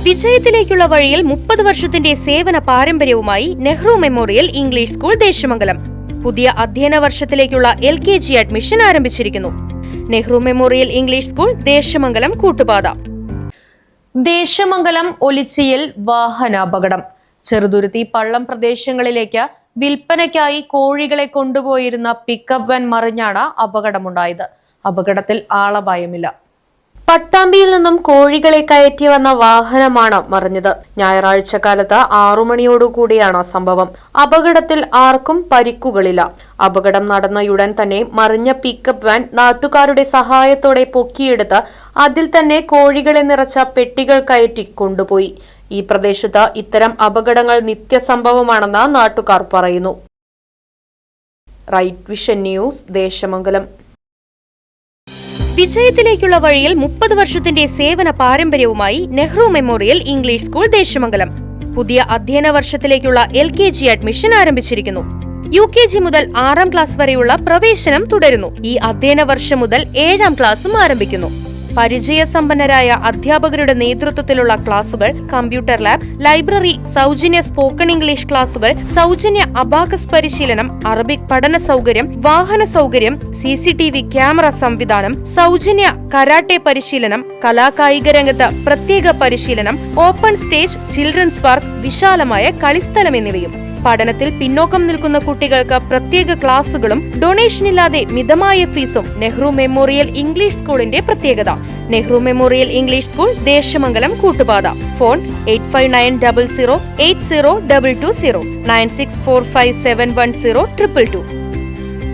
വിജയത്തിലേക്കുള്ള വഴിയിൽ 30 വർഷത്തിന്റെ സേവന പാരമ്പര്യവുമായി Nehru memorial English school Desamangalam പുതിയ അധ്യയന വർഷത്തിലേക്കുള്ള LKG അഡ്മിഷൻ ആരംഭിച്ചിരിക്കുന്നു. Nehru memorial English school Desamangalam Koottupatha. Desamangalam ഒലിച്ചിയിൽ വാഹനാപകടം. ചെറുതുരുത്തി പള്ളം പ്രദേശങ്ങളിലേക്ക് വിൽപ്പനയ്ക്കായി കോഴികളെ കൊണ്ടുപോയിരുന്ന പിക്കപ്പ് വാൻ മറിഞ്ഞാണ് അപകടമുണ്ടായത്. അപകടത്തിൽ ആളപായമില്ല. പട്ടാമ്പിയിൽ നിന്നും കോഴികളെ കയറ്റി വന്ന വാഹനമാണ് മറിഞ്ഞത്. ഞായറാഴ്ച കാലത്ത് 6 മണിയോടുകൂടിയാണ് സംഭവം. അപകടത്തിൽ ആർക്കും പരിക്കുകളില്ല. അപകടം നടന്നയുടൻ തന്നെ മറിഞ്ഞ പിക്കപ്പ് വാൻ നാട്ടുകാരുടെ സഹായത്തോടെ പൊക്കിയെടുത്ത് അതിൽ തന്നെ കോഴികളെ നിറച്ച പെട്ടികൾ കയറ്റി കൊണ്ടുപോയി. ഈ പ്രദേശത്ത് ഇത്തരം അപകടങ്ങൾ നിത്യസംഭവമാണെന്ന് നാട്ടുകാർ പറയുന്നു. Right Vision News, Desamangalam. വിജയത്തിലേക്കുള്ള വഴിയിൽ 30 വർഷത്തിന്റെ സേവന പാരമ്പര്യവുമായി Nehru memorial English school Desamangalam പുതിയ അധ്യയന വർഷത്തിലേക്കുള്ള LKG അഡ്മിഷൻ ആരംഭിച്ചിരിക്കുന്നു. UKG മുതൽ 6ാം ക്ലാസ് വരെയുള്ള പ്രവേശനം തുടരുന്നു. ഈ അധ്യയന വർഷം മുതൽ 7ാം ക്ലാസും ആരംഭിക്കുന്നു. പരിചയസമ്പന്നരായ അധ്യാപകരുടെ നേതൃത്വത്തിലുള്ള ക്ലാസുകൾ, കമ്പ്യൂട്ടർ ലാബ്, ലൈബ്രറി, സൗജന്യ സ്പോക്കൺ ഇംഗ്ലീഷ് ക്ലാസുകൾ, സൗജന്യ അബാക്കസ് പരിശീലനം, അറബിക് പഠന സൗകര്യം, വാഹന സൗകര്യം, CCTV ക്യാമറ സംവിധാനം, സൗജന്യ കരാട്ടെ പരിശീലനം, കലാകായിക രംഗത്ത് പ്രത്യേക പരിശീലനം, ഓപ്പൺ സ്റ്റേജ്, ചിൽഡ്രൻസ് പാർക്ക്, വിശാലമായ കളിസ്ഥലം എന്നിവയും. പഠനത്തിൽ പിന്നോക്കം നിൽക്കുന്ന കുട്ടികൾക്ക് പ്രത്യേക ക്ലാസുകളും ഡൊണേഷനില്ലാതെ മിതമായ ഫീസും നെഹ്റു മെമ്മോറിയൽ ഇംഗ്ലീഷ് സ്കൂളിന്റെ പ്രത്യേകത. Nehru memorial English school Desamangalam Koottupatha. Phone 8590080220 9645710222.